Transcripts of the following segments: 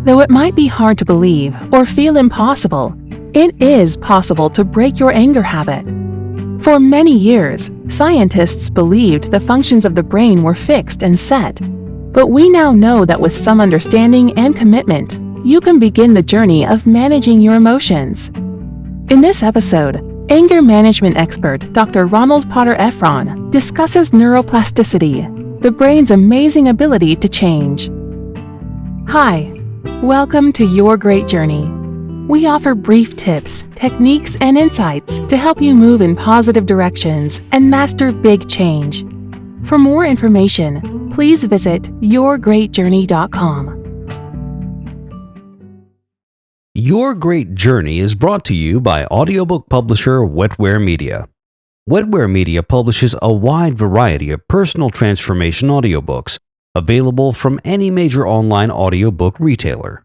Though it might be hard to believe or feel impossible, it is possible to break your anger habit. For many years, scientists believed the functions of the brain were fixed and set, but we now know that with some understanding and commitment, you can begin the journey of managing your emotions. In this episode, anger management expert Dr. Ronald Potter-Efron discusses neuroplasticity, the brain's amazing ability to change. Hi, welcome to Your Great Journey. We offer brief tips, techniques, and insights to help you move in positive directions and master big change. For more information, please visit yourgreatjourney.com. Your Great Journey is brought to you by audiobook publisher Wetware Media. Wetware Media publishes a wide variety of personal transformation audiobooks available from any major online audiobook retailer.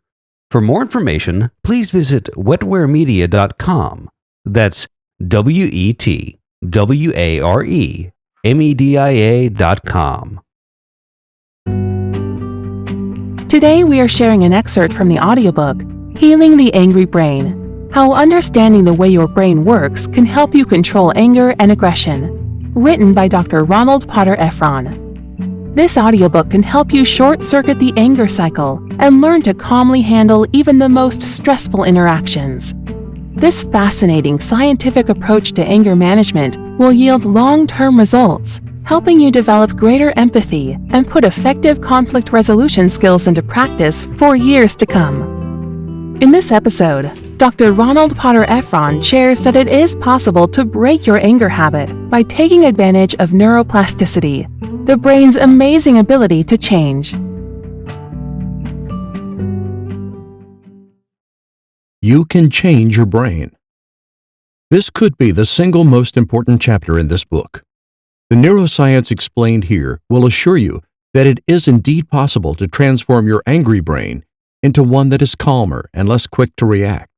For more information, please visit wetwaremedia.com. That's wetwaremedia.com. Today we are sharing an excerpt from the audiobook, Healing the Angry Brain: How Understanding the Way Your Brain Works Can Help You Control Anger and Aggression, written by Dr. Ronald Potter-Efron. This audiobook can help you short-circuit the anger cycle and learn to calmly handle even the most stressful interactions. This fascinating scientific approach to anger management will yield long-term results, helping you develop greater empathy and put effective conflict resolution skills into practice for years to come. In this episode, Dr. Ronald Potter-Efron shares that it is possible to break your anger habit by taking advantage of neuroplasticity, the brain's amazing ability to change. You can change your brain. This could be the single most important chapter in this book. The neuroscience explained here will assure you that it is indeed possible to transform your angry brain into one that is calmer and less quick to react.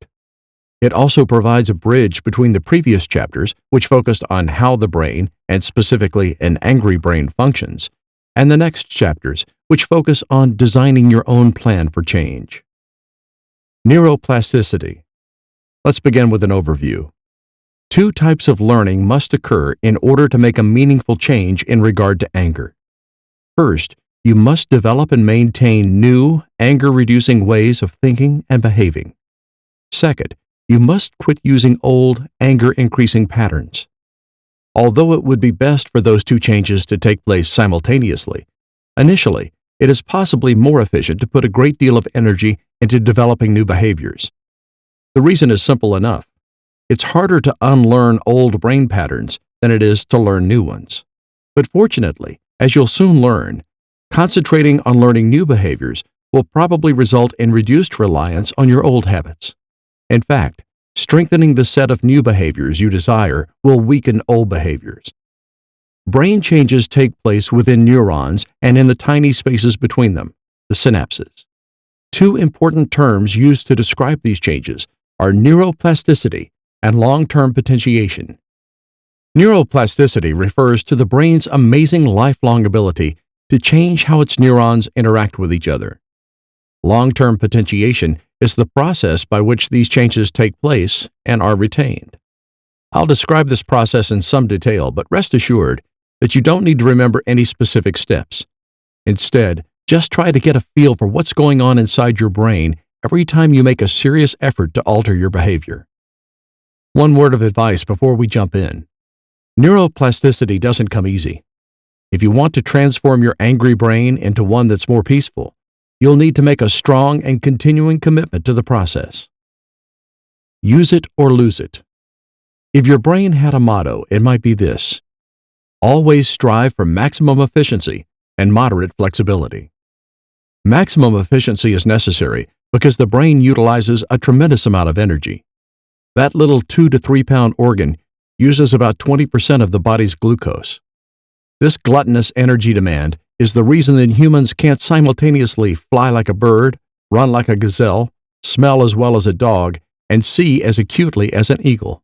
It also provides a bridge between the previous chapters, which focused on how the brain, and specifically an angry brain, functions, and the next chapters, which focus on designing your own plan for change. Neuroplasticity. Let's begin with an overview. Two types of learning must occur in order to make a meaningful change in regard to anger. First, you must develop and maintain new, anger-reducing ways of thinking and behaving. Second, you must quit using old, anger-increasing patterns. Although it would be best for those two changes to take place simultaneously, initially, it is possibly more efficient to put a great deal of energy into developing new behaviors. The reason is simple enough. It's harder to unlearn old brain patterns than it is to learn new ones. But fortunately, as you'll soon learn, concentrating on learning new behaviors will probably result in reduced reliance on your old habits. In fact, strengthening the set of new behaviors you desire will weaken old behaviors. Brain changes take place within neurons and in the tiny spaces between them, the synapses. Two important terms used to describe these changes are neuroplasticity and long-term potentiation. Neuroplasticity refers to the brain's amazing lifelong ability to change how its neurons interact with each other. Long-term potentiation is the process by which these changes take place and are retained. I'll describe this process in some detail, but rest assured that you don't need to remember any specific steps. Instead, just try to get a feel for what's going on inside your brain every time you make a serious effort to alter your behavior. One word of advice before we jump in. Neuroplasticity doesn't come easy. If you want to transform your angry brain into one that's more peaceful, you'll need to make a strong and continuing commitment to the process. Use it or lose it. If your brain had a motto, it might be this: always strive for maximum efficiency and moderate flexibility. Maximum efficiency is necessary because the brain utilizes a tremendous amount of energy. That little 2 to 3 pound organ uses about 20% of the body's glucose. This gluttonous energy demand is the reason that humans can't simultaneously fly like a bird, run like a gazelle, smell as well as a dog, and see as acutely as an eagle.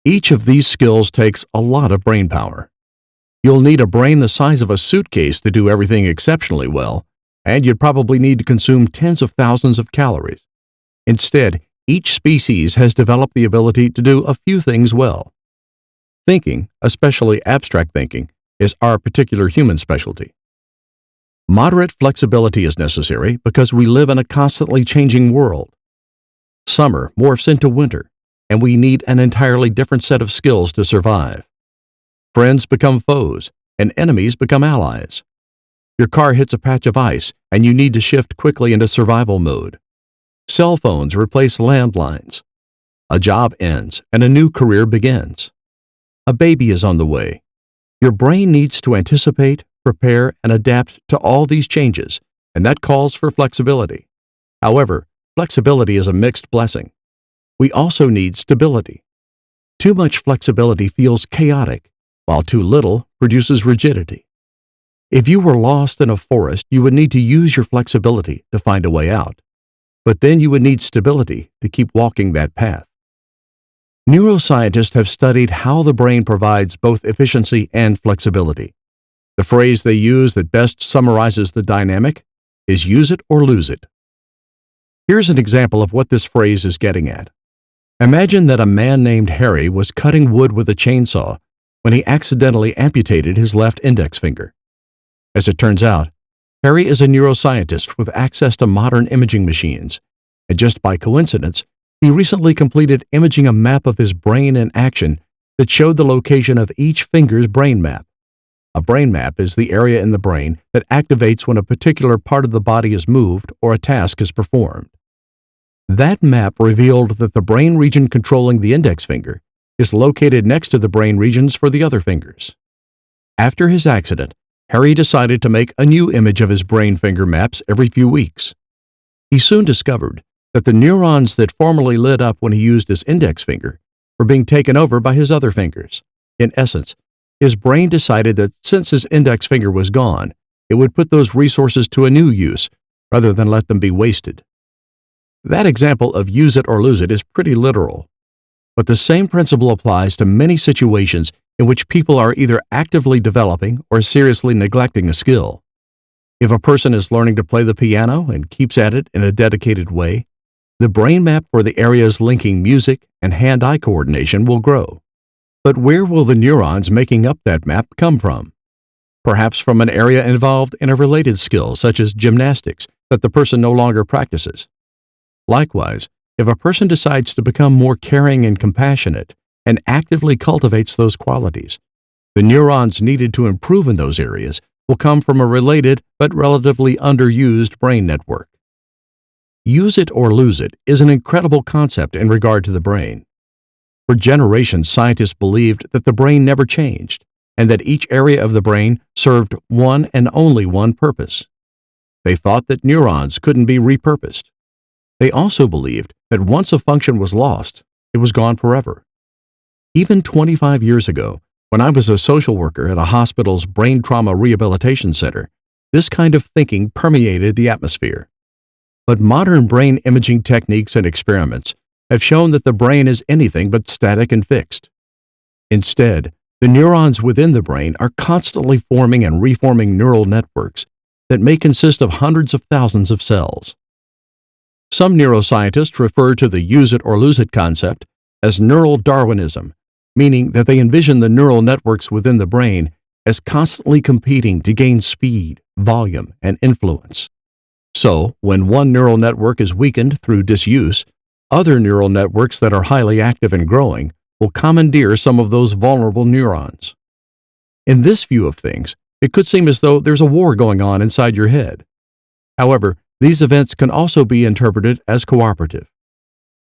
Each of these skills takes a lot of brain power. You'll need a brain the size of a suitcase to do everything exceptionally well, and you'd probably need to consume tens of thousands of calories. Instead, each species has developed the ability to do a few things well. Thinking, especially abstract thinking, is our particular human specialty. Moderate flexibility is necessary because we live in a constantly changing world. Summer morphs into winter, and we need an entirely different set of skills to survive. Friends become foes, and enemies become allies. Your car hits a patch of ice, and you need to shift quickly into survival mode. Cell phones replace landlines. A job ends, and a new career begins. A baby is on the way. Your brain needs to anticipate, prepare, and adapt to all these changes, and that calls for flexibility. However, flexibility is a mixed blessing. We also need stability. Too much flexibility feels chaotic, while too little produces rigidity. If you were lost in a forest, you would need to use your flexibility to find a way out. But then you would need stability to keep walking that path. Neuroscientists have studied how the brain provides both efficiency and flexibility. The phrase they use that best summarizes the dynamic is use it or lose it. Here's an example of what this phrase is getting at. Imagine that a man named Harry was cutting wood with a chainsaw when he accidentally amputated his left index finger. As it turns out, Harry is a neuroscientist with access to modern imaging machines, and just by coincidence, he recently completed imaging a map of his brain in action that showed the location of each finger's brain map. A brain map is the area in the brain that activates when a particular part of the body is moved or a task is performed. That map revealed that the brain region controlling the index finger is located next to the brain regions for the other fingers. After his accident, Harry decided to make a new image of his brain finger maps every few weeks. He soon discovered that the neurons that formerly lit up when he used his index finger were being taken over by his other fingers. In essence, his brain decided that since his index finger was gone, it would put those resources to a new use rather than let them be wasted. That example of use it or lose it is pretty literal, but the same principle applies to many situations in which people are either actively developing or seriously neglecting a skill. If a person is learning to play the piano and keeps at it in a dedicated way, the brain map for the areas linking music and hand-eye coordination will grow. But where will the neurons making up that map come from? Perhaps from an area involved in a related skill, such as gymnastics, that the person no longer practices. Likewise, if a person decides to become more caring and compassionate and actively cultivates those qualities, the neurons needed to improve in those areas will come from a related but relatively underused brain network. Use it or lose it is an incredible concept in regard to the brain. For generations, scientists believed that the brain never changed and that each area of the brain served one and only one purpose. They thought that neurons couldn't be repurposed. They also believed that once a function was lost, it was gone forever. Even 25 years ago, when I was a social worker at a hospital's brain trauma rehabilitation center, this kind of thinking permeated the atmosphere. But modern brain imaging techniques and experiments have shown that the brain is anything but static and fixed. Instead, the neurons within the brain are constantly forming and reforming neural networks that may consist of hundreds of thousands of cells. Some neuroscientists refer to the use it or lose it concept as neural Darwinism, meaning that they envision the neural networks within the brain as constantly competing to gain speed, volume, and influence. So, when one neural network is weakened through disuse, other neural networks that are highly active and growing will commandeer some of those vulnerable neurons. In this view of things, it could seem as though there's a war going on inside your head. However, these events can also be interpreted as cooperative.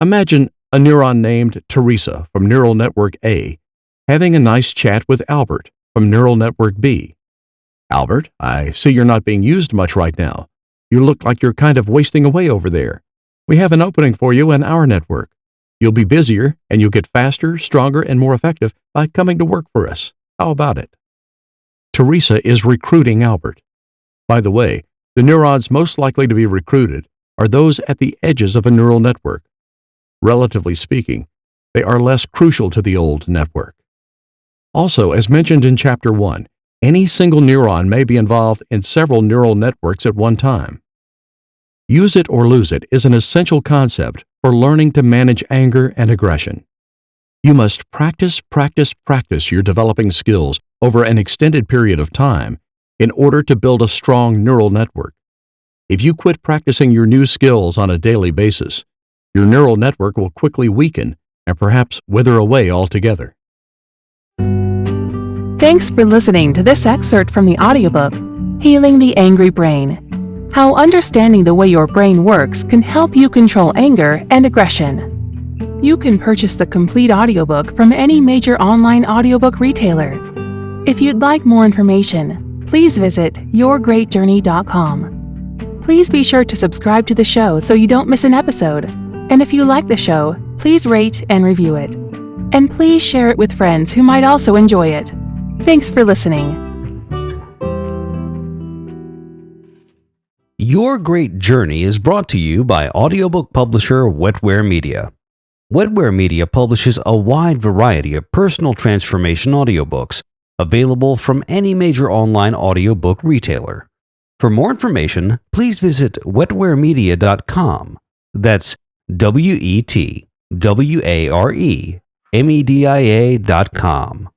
Imagine a neuron named Teresa from neural network A having a nice chat with Albert from neural network B. Albert, I see you're not being used much right now. You look like you're kind of wasting away over there. We have an opening for you in our network. You'll be busier and you'll get faster, stronger, and more effective by coming to work for us. How about it? Teresa is recruiting Albert. By the way, the neurons most likely to be recruited are those at the edges of a neural network. Relatively speaking, they are less crucial to the old network. Also, as mentioned in Chapter 1, Any single neuron may be involved in several neural networks at one time. Use it or lose it is an essential concept for learning to manage anger and aggression. You must practice your developing skills over an extended period of time in order to build a strong neural network. If you quit practicing your new skills on a daily basis, your neural network will quickly weaken and perhaps wither away altogether. Thanks for listening to this excerpt from the audiobook, Healing the Angry Brain. How understanding the way your brain works can help you control anger and aggression. You can purchase the complete audiobook from any major online audiobook retailer. If you'd like more information, please visit yourgreatjourney.com. Please be sure to subscribe to the show so you don't miss an episode. And if you like the show, please rate and review it. And please share it with friends who might also enjoy it. Thanks for listening. Your Great Journey is brought to you by audiobook publisher Wetware Media. Wetware Media publishes a wide variety of personal transformation audiobooks available from any major online audiobook retailer. For more information, please visit wetwaremedia.com. That's WETWAREMEDIA.com.